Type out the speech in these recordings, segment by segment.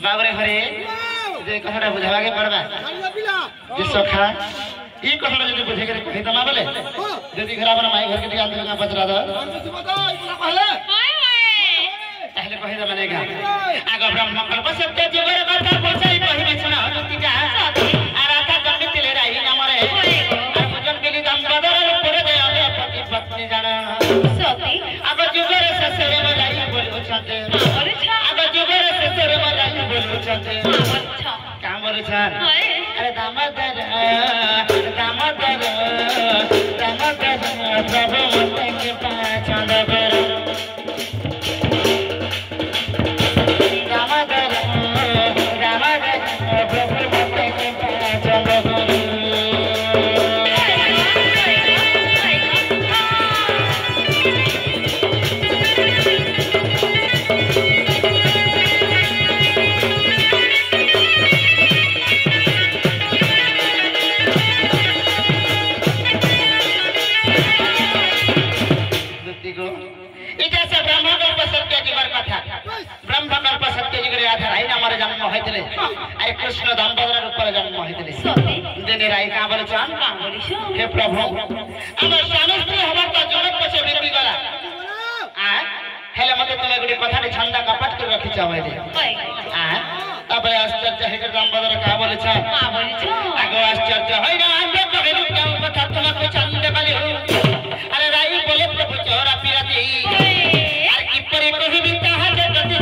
बाबरे हरे जे कथाटा बुझावा के पड़बा जे सखा ई कथाटा जदी बुझे के कहि तमा बोले जदी घर अपन माई घर के दिया अंदर का बचरा द पहले कहि द मानेगा आग ब्रह्म कल्प सत्य जबर कथा पछाई कहि बिछना हतिका आराधा जन्म तिले राई नमरे और भजन बिली दम बदर पुरे दे अले पति पत्नी जाना सती आग जुगर ससरे मजाई बोलबो छते आग जुगर ससरे मजाई बोलबो छते काम बोले छन अरे दामोदर दामोदर दामोदर प्रभु मते के पाछंद कर दामोदर दामोदर प्रभु मते के पाछंद कर ब्रह्मकल्प सत्य जिगरे आधार आई हमारे जन्म होइतले अरे कृष्ण दामोदर रूप रे जन्म होइतले देने राई का बोले चान का बोलिसो हे प्रभु हमर स्वामी स्त्री हमर त जनक पछे बिरबी गला आ हेले मते तमे गुडी कथाटी छंदा कपट कर रखि चावले आ तबे आश्चर्य हे दामोदर का बोले छन का बोलिसो आगो आश्चर्य होइना आंदे कहलु क्या कथा तुमको छंदे बाली हो अरे राई बोले प्रभु चोरा पिराती अरे की परे कहबी ताहा जे गति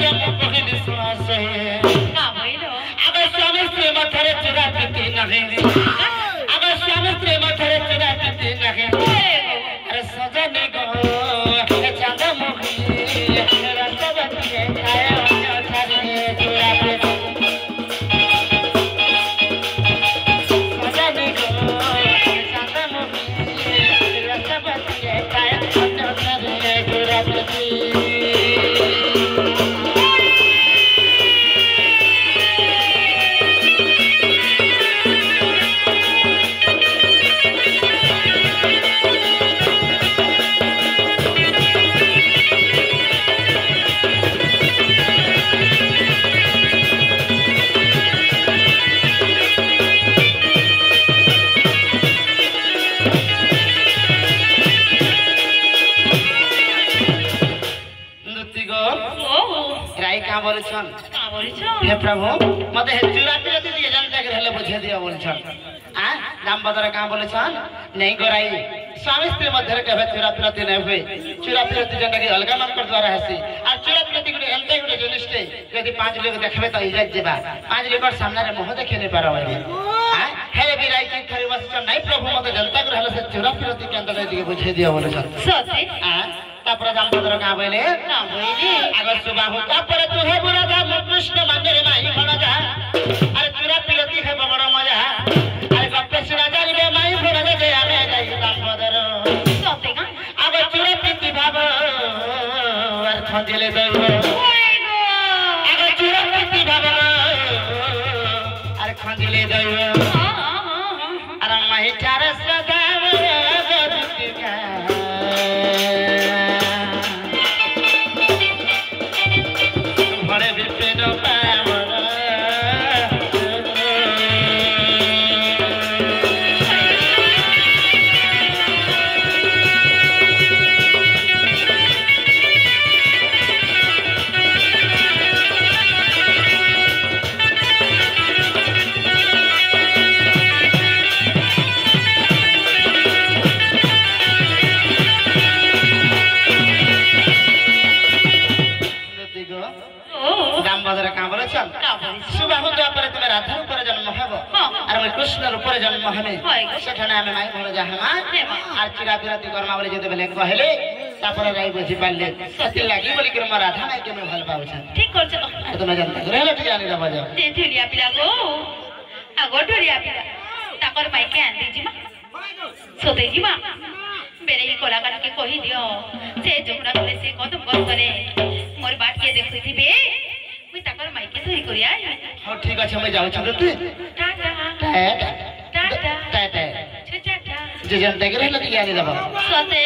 बतिए काय अन्य छाड़े चूरा पे सजाने को सादा मुझे रस बतिए काय अन्य छाड़े चूरा पे हे प्रभु मते चूरा पिलती दिए जान जाके हेले बुझे दिया बोलछन आ नाम बदर का बोलछन नहीं गराई स्वामी स्त्री मध्य रे कहबे चूरा पिलती नहीं हुए चूरा पिलती जन के अलगा नाम कर द्वारा हसी आ चूरा पिलती गुटे एंते गुटे जनिष्टे यदि 5 लोग देखबे तो इज्जत जेबा 5 लोग सामने रे मुंह देखे नहीं पारो आ हेले बिराई की खरी वस्तु नहीं प्रभु मते जनता को हेले से चूरा पिलती के अंदर दिए बुझे दिया बोलछन सती आ तापर दाम बदर का बोले ना बोली अगर सुबह होता पर तू है बुरा दा कृष्ण मंदिर माई भड़ा जा अरे चूरा पिलती है बड़ा मजा अरे गप्पे सुना जा रे माई भड़ा दे आमे जाई दाम बदर सोते का अगर चूरा पिलती बाबा और खंदिले दो अगर चूरा पिलती बाबा अरे खंदिले दो अरे माई चार सदा सुबह होता पर तुम राधा ऊपर जन्म हेबो और मैं कृष्ण ऊपर जन्म हेबे सेठना में माई भड़ जा हमा और चिरा पिराती कर्मा बोले जते बेले कहले तापर राई बुझी पाले सती लागी बोली कि म राधा माई के मैं भल पाउ छ ठीक कर छ तुम जानता रहले कि जानी रह जा ते थुलिया पिला गो आगो ढोलिया पिला ताकर माई के आंदी जिमा सोते जिमा बेरे ही कलाकार के कहि दियो से जोमरा बोले से कदम कस करे मोर बाट के देखथिबे मुई ताकर माइके धरी करिया हां ठीक अछि मैं जाउ छ तू टाटा टाटा टाटा टाटा छुचाटा जे जनता के रहल कि यानी दबा सते